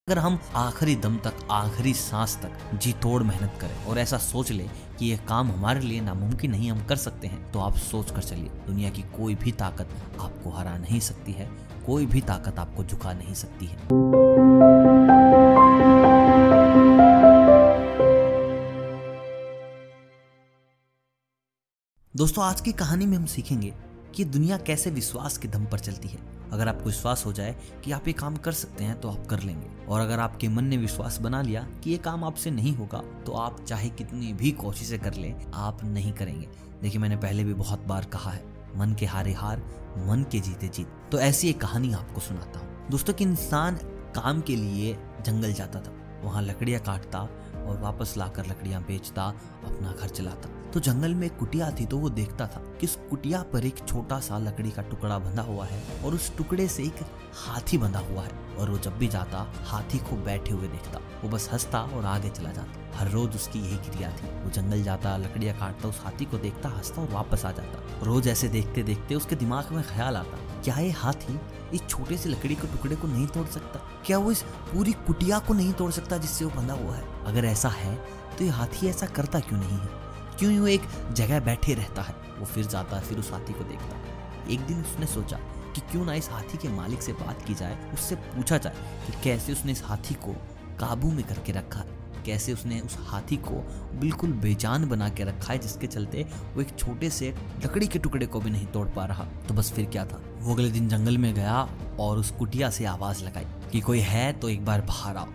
अगर हम आखिरी दम तक, आखिरी सांस तक जी तोड़ मेहनत करें और ऐसा सोच ले कि यह काम हमारे लिए नामुमकिन नहीं, हम कर सकते हैं, तो आप सोच कर चलिए, दुनिया की कोई भी ताकत आपको हरा नहीं सकती है, कोई भी ताकत आपको झुका नहीं सकती है। दोस्तों, आज की कहानी में हम सीखेंगे कि दुनिया कैसे विश्वास के दम पर चलती है। अगर आपको विश्वास हो जाए कि आप ये काम कर सकते हैं तो आप कर लेंगे, और अगर आपके मन ने विश्वास बना लिया कि ये काम आपसे नहीं होगा तो आप चाहे कितनी भी कोशिशें कर लें, आप नहीं करेंगे। देखिए, मैंने पहले भी बहुत बार कहा है, मन के हारे हार, मन के जीते जीत। तो ऐसी एक कहानी आपको सुनाता हूँ दोस्तों कि इंसान काम के लिए जंगल जाता था, वहाँ लकड़ियाँ काटता और वापस लाकर लकड़ियाँ बेचता, अपना घर चलाता। तो जंगल में एक कुटिया थी, तो वो देखता था कि उस कुटिया पर एक छोटा सा लकड़ी का टुकड़ा बंधा हुआ है और उस टुकड़े से एक हाथी बंधा हुआ है, और वो जब भी जाता हाथी को बैठे हुए देखता, वो बस हंसता और आगे चला जाता। हर रोज उसकी यही क्रिया थी, वो जंगल जाता, लकड़ियाँ काटता, उस हाथी को देखता, हंसता और वापस आ जाता। रोज ऐसे देखते देखते उसके दिमाग में ख्याल आता, क्या ये हाथी इस छोटे से लकड़ी के टुकड़े को नहीं तोड़ सकता? क्या वो इस पूरी कुटिया को नहीं तोड़ सकता जिससे वो बंधा हुआ है? अगर ऐसा है तो ये हाथी ऐसा करता क्यों नहीं है? क्यों यूं एक जगह बैठे रहता है? वो फिर जाता, फिर उस हाथी को देखता। एक दिन उसने सोचा कि क्यों ना इस हाथी के मालिक से बात की जाए, उससे पूछा जाए कि कैसे उसने इस हाथी को काबू में करके रखा है, कैसे उसने उस हाथी को बिल्कुल बेजान बना के रखा है, जिसके चलते वो एक छोटे से लकड़ी के टुकड़े को भी नहीं तोड़ पा रहा। तो बस फिर क्या था, वो अगले दिन जंगल में गया और उस कुटिया से आवाज लगाई कि कोई है तो एक बार बाहर आओ।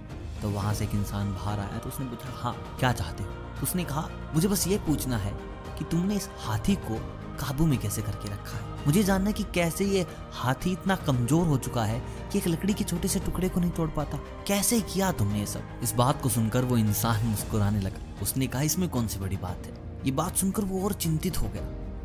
तो वहां से एक इंसान बाहर आया, तो उसने पूछा, हाँ क्या चाहते हो? उसने कहा, मुझे बस ये पूछना है कि तुमने इस हाथी को काबू में कैसे करके रखा है। मुझे जानना है कि कैसे ये हाथी इतना कमजोर हो चुका है कि एक लकड़ी के छोटे से टुकड़े को नहीं तोड़ पाता। कैसे किया तुमने ये सब? इस बात को सुनकर वो इंसान मुस्कुराने लगा। उसने कहा, इसमें कौन सी बड़ी बात है? ये बात सुनकर वो और चिंतित हो गया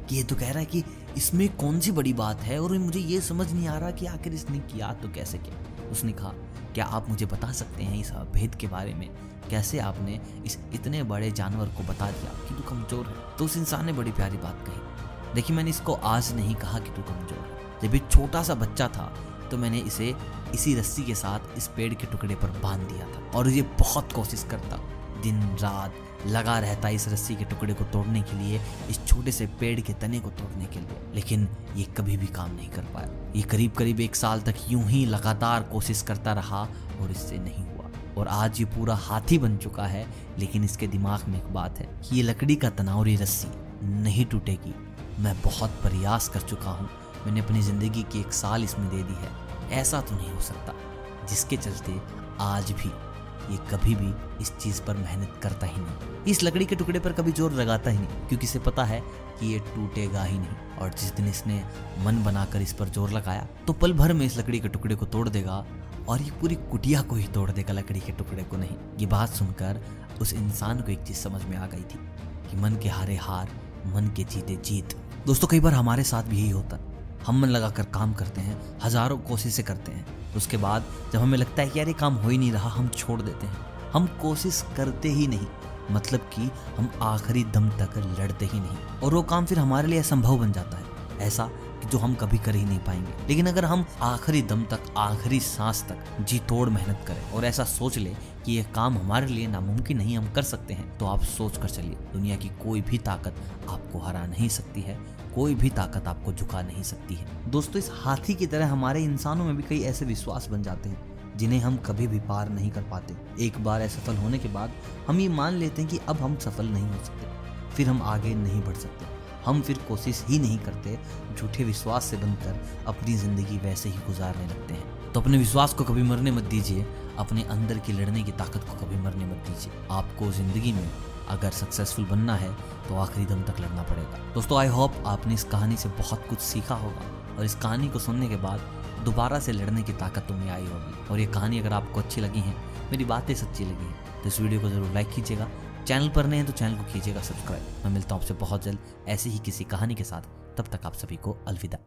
कि ये तो कह रहा है कि इसमें कौन सी बड़ी बात है, और मुझे ये समझ नहीं आ रहा कि आखिर इसने किया तो कैसे किया। उसने कहा, क्या आप मुझे बता सकते हैं इस भेद के बारे में? कैसे आपने इस इतने बड़े जानवर को बता दिया कि तू कमजोर है? तो उस इंसान ने बड़ी प्यारी बात कही, देखिए, मैंने इसको आज नहीं कहा कि तू कमजोर है। जब ये छोटा सा बच्चा था तो मैंने इसे इसी रस्सी के साथ इस पेड़ के टुकड़े पर बांध दिया था, और ये बहुत कोशिश करता, दिन रात लगा रहता इस रस्सी के टुकड़े को तोड़ने के लिए, इस छोटे से पेड़ के तने को तोड़ने के लिए, लेकिन ये कभी भी काम नहीं कर पाया। ये करीब करीब 1 साल तक यूं ही लगातार कोशिश करता रहा और इससे नहीं हुआ, और आज ये पूरा हाथी बन चुका है। लेकिन इसके दिमाग में एक बात है कि ये लकड़ी का तना और ये रस्सी नहीं टूटेगी। मैं बहुत प्रयास कर चुका हूँ, मैंने अपनी जिंदगी की 1 साल इसमें दे दी है, ऐसा तो नहीं हो सकता। जिसके चलते आज भी ये कभी भी इस चीज पर मेहनत करता ही नहीं, इस लकड़ी के टुकड़े पर कभी जोर लगाता ही नहीं, क्योंकि इसे पता है कि ये टूटेगा ही नहीं। और जिस दिन इसने मन बनाकर इस पर जोर लगाया तो पल भर में इस लकड़ी के टुकड़े को तोड़ देगा, और ये पूरी कुटिया को ही तोड़ देगा, लकड़ी के टुकड़े को नहीं। ये बात सुनकर उस इंसान को एक चीज समझ में आ गई थी कि मन के हारे हार, मन के जीते जीत। दोस्तों, कई बार हमारे साथ भी यही होता है, हम मन लगाकर काम करते हैं, हजारों कोशिशें करते हैं, उसके बाद जब हमें लगता है कि यार ये काम हो ही नहीं रहा, हम छोड़ देते हैं। हम कोशिश करते ही नहीं, मतलब कि हम आखिरी दम तक लड़ते ही नहीं, और वो काम फिर हमारे लिए असंभव बन जाता है, ऐसा कि जो हम कभी कर ही नहीं पाएंगे। लेकिन अगर हम आखिरी दम तक, आखिरी सांस तक जी तोड़ मेहनत करें और ऐसा सोच ले कि यह काम हमारे लिए नामुमकिन नहीं, हम कर सकते हैं, तो आप सोच कर चलिए, दुनिया की कोई भी ताकत आपको हरा नहीं सकती है, कोई भी ताकत आपको झुका नहीं सकती है। दोस्तों, इस हाथी की तरह हमारे इंसानों में भी कई ऐसे विश्वास बन जाते हैं जिन्हें हम कभी भी पार नहीं कर पाते। एक बार असफल होने के बाद हम ये मान लेते हैं कि अब हम सफल नहीं हो सकते, फिर हम आगे नहीं बढ़ सकते, हम फिर कोशिश ही नहीं करते, झूठे विश्वास से बनकर अपनी जिंदगी वैसे ही गुजारने लगते हैं। तो अपने विश्वास को कभी मरने मत दीजिए, अपने अंदर की लड़ने की ताकत को कभी मरने मत दीजिए। आपको जिंदगी में अगर सक्सेसफुल बनना है तो आखिरी दम तक लड़ना पड़ेगा। दोस्तों, आई होप आपने इस कहानी से बहुत कुछ सीखा होगा, और इस कहानी को सुनने के बाद दोबारा से लड़ने की ताकत तुम्हें आई होगी। और ये कहानी अगर आपको अच्छी लगी है, मेरी बातें सच्ची लगी हैं, तो इस वीडियो को जरूर लाइक कीजिएगा। चैनल पर नए हैं तो चैनल को कीजिएगा सब्सक्राइब। मैं मिलता हूँ आपसे बहुत जल्द ऐसी ही किसी कहानी के साथ, तब तक आप सभी को अलविदा।